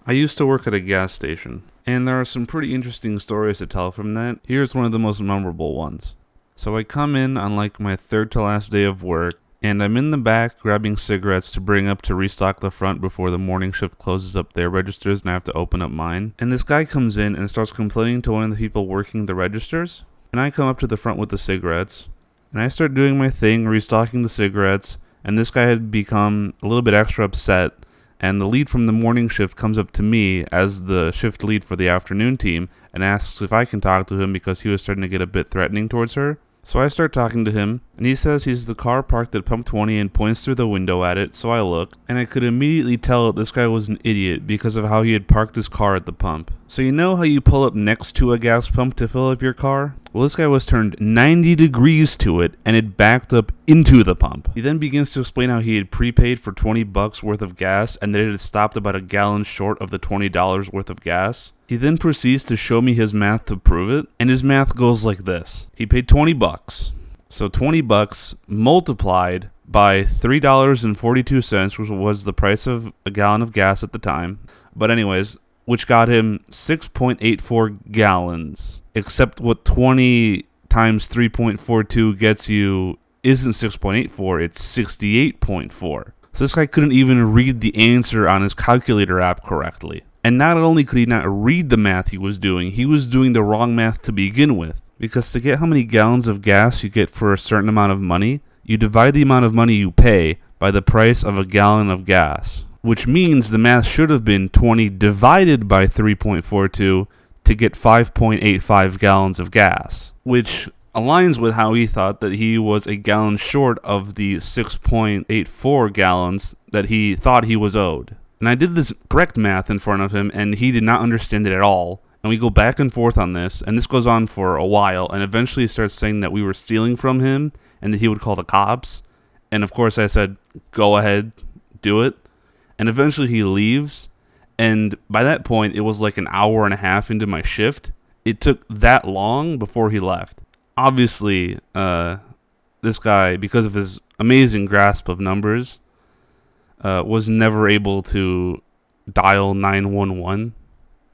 I used to work at a gas station, and there are some pretty interesting stories to tell from that. Here's one of the most memorable ones. So I come in on like my third to last day of work, and I'm in the back grabbing cigarettes to bring up to restock the front before the morning shift closes up their registers and I have to open up mine. And this guy comes in and starts complaining to one of the people working the registers. And I come up to the front with the cigarettes, and I start doing my thing, restocking the cigarettes, and this guy had become a little bit extra upset. And the lead from the morning shift comes up to me as the shift lead for the afternoon team and asks if I can talk to him because he was starting to get a bit threatening towards her. So I start talking to him, and he says he's the car parked at pump 20 and points through the window at it, so I look, and I could immediately tell that this guy was an idiot because of how he had parked his car at the pump. So you know how you pull up next to a gas pump to fill up your car? Well, this guy was turned 90 degrees to it, and it backed up into the pump. He then begins to explain how he had prepaid for $20 worth of gas, and that it had stopped about a gallon short of the $20 worth of gas. He then proceeds to show me his math to prove it, and his math goes like this. He paid $20. So $20 multiplied by $3.42, which was the price of a gallon of gas at the time. But anyways, which got him 6.84 gallons. Except what 20 times 3.42 gets you isn't 6.84, it's 68.4. So this guy couldn't even read the answer on his calculator app correctly. And not only could he not read the math he was doing the wrong math to begin with. Because to get how many gallons of gas you get for a certain amount of money, you divide the amount of money you pay by the price of a gallon of gas. Which means the math should have been 20 divided by 3.42 to get 5.85 gallons of gas. Which aligns with how he thought that he was a gallon short of the 6.84 gallons that he thought he was owed. And I did this correct math in front of him, and he did not understand it at all. And we go back and forth on this, and this goes on for a while, and eventually he starts saying that we were stealing from him, and that he would call the cops. And of course I said, go ahead, do it. And eventually he leaves, and by that point, it was like an hour and a half into my shift. It took that long before he left. Obviously, this guy, because of his amazing grasp of numbers, was never able to dial 911